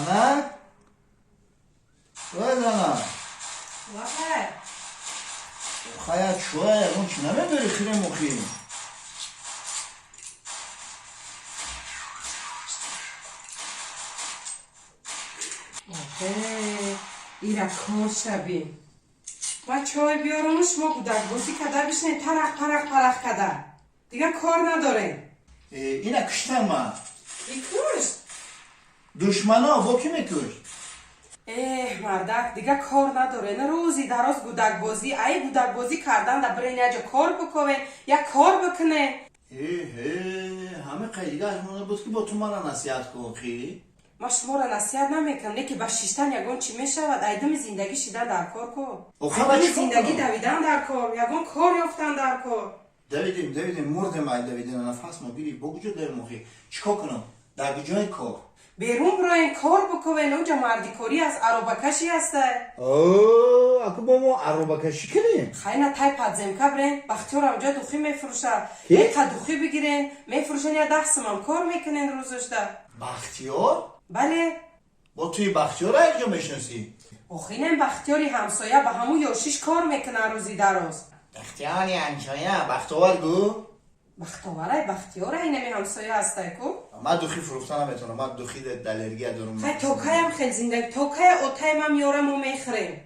Sana? Vay sana. Vay. Hayat şuraya, onun için ne böyle krem okuyayım? ایرا کار شبیم و چای بیارمش ما بودک بازی کده بشنه پرق کده دیگه کار نداره Yine kışlanma. بیکوش Düşmana bu kimi kır? مردک دیگه کار نداره نه روزی دراز گودک بازی ای گودک بازی کردن در برین اجا کار بکنه یا کار بکنه همه قیدیگه همونه بود که با تو من نصیحت کن خیلی ما شما را نصیحت نمیکنم نه که با شیشتن یگون چی میشود ایدم زندگی شیدن در کار کن ایدم زندگی دویدن در کار یگون کار یافتن در کار دویدیم مردم ای دویدن نفس ما بیری بگو در مخی چیکار کنم؟ در کجای کار؟ بیرون براین کار بکنن اونجا مردی کاری از عروبکشی هسته اکو با ما عروبکشی کنیم خیلی تای پدزمکه برین بختیار اونجا دوخی میفروشه یک دوخی بگیرین میفروشن یا 10 سمان کار میکنین روزش ده بختیار؟ بله با توی بختیار ها اینجا میشنسی؟ این بختیاری همسایه به همون یوشیش کار میکنه روزی دراز بختیاری انجایه بختیار گو؟ بختیاره اینمی همسایه هسته کو من دوخی فروختن نمیتونم من دوخی دلرگی دارم خیلی توکای هم خیلی زندگی توکای اوتای من میارم و میخریم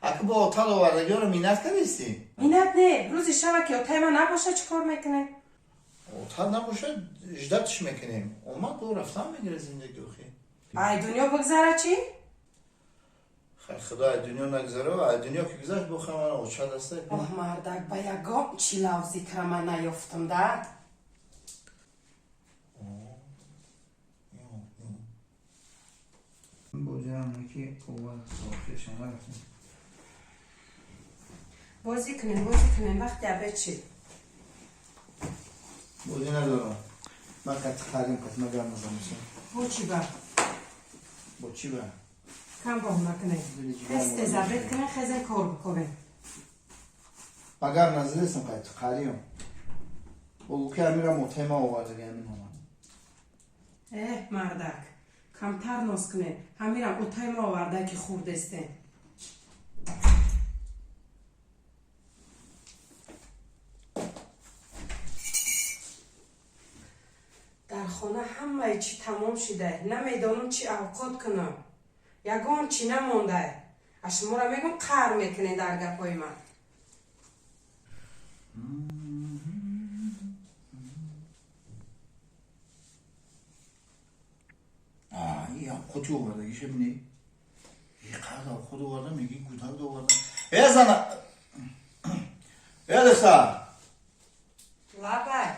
اکو با اوتال آوردگی رو مینت کنیستی؟ مینت نه روزی شبه که اوتای من نباشه چی کار میکنه؟ اوتال نباشه اجدتش میکنیم اومد دو رفتن میگیره زندگی دوخی ای دنیا بگذره چی؟ خیلی خدا دنیا نگذاره و دنیا که گذاشت بخواه من اوچه دسته اوه مردک با یگام چی لوزی کرا من نیفتم ده بوجه‌ام که اول صافی شما رفتیم بازی کنیم وقتی عبه چی؟ بوجه ندارم من قطع خریم قطع مگر نظام میشم با چی با؟ با چی با؟ کم با نکنه هسته زبرت کنه خیزه کار بکنه مگر نظرستم قطع خریم بگو که میرم مطمئن آورده همین هم مردک کمتر ناز کنه همیرم اوتای ما آورده که خوردسته در خانه همه چی تمام شده نمیدانم چی اوقات کنم یگان چی نمونده اشما را میگم قهر میکنه در گپای من یا خودی آورده گیشه بینی یه قدر خود آورده میگی گودال دو آورده زنه دختر لبه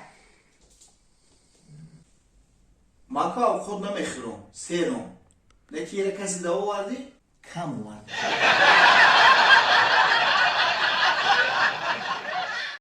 من که خود نمیخورم سیرم نه که یه کسی دو آوردی کم آورده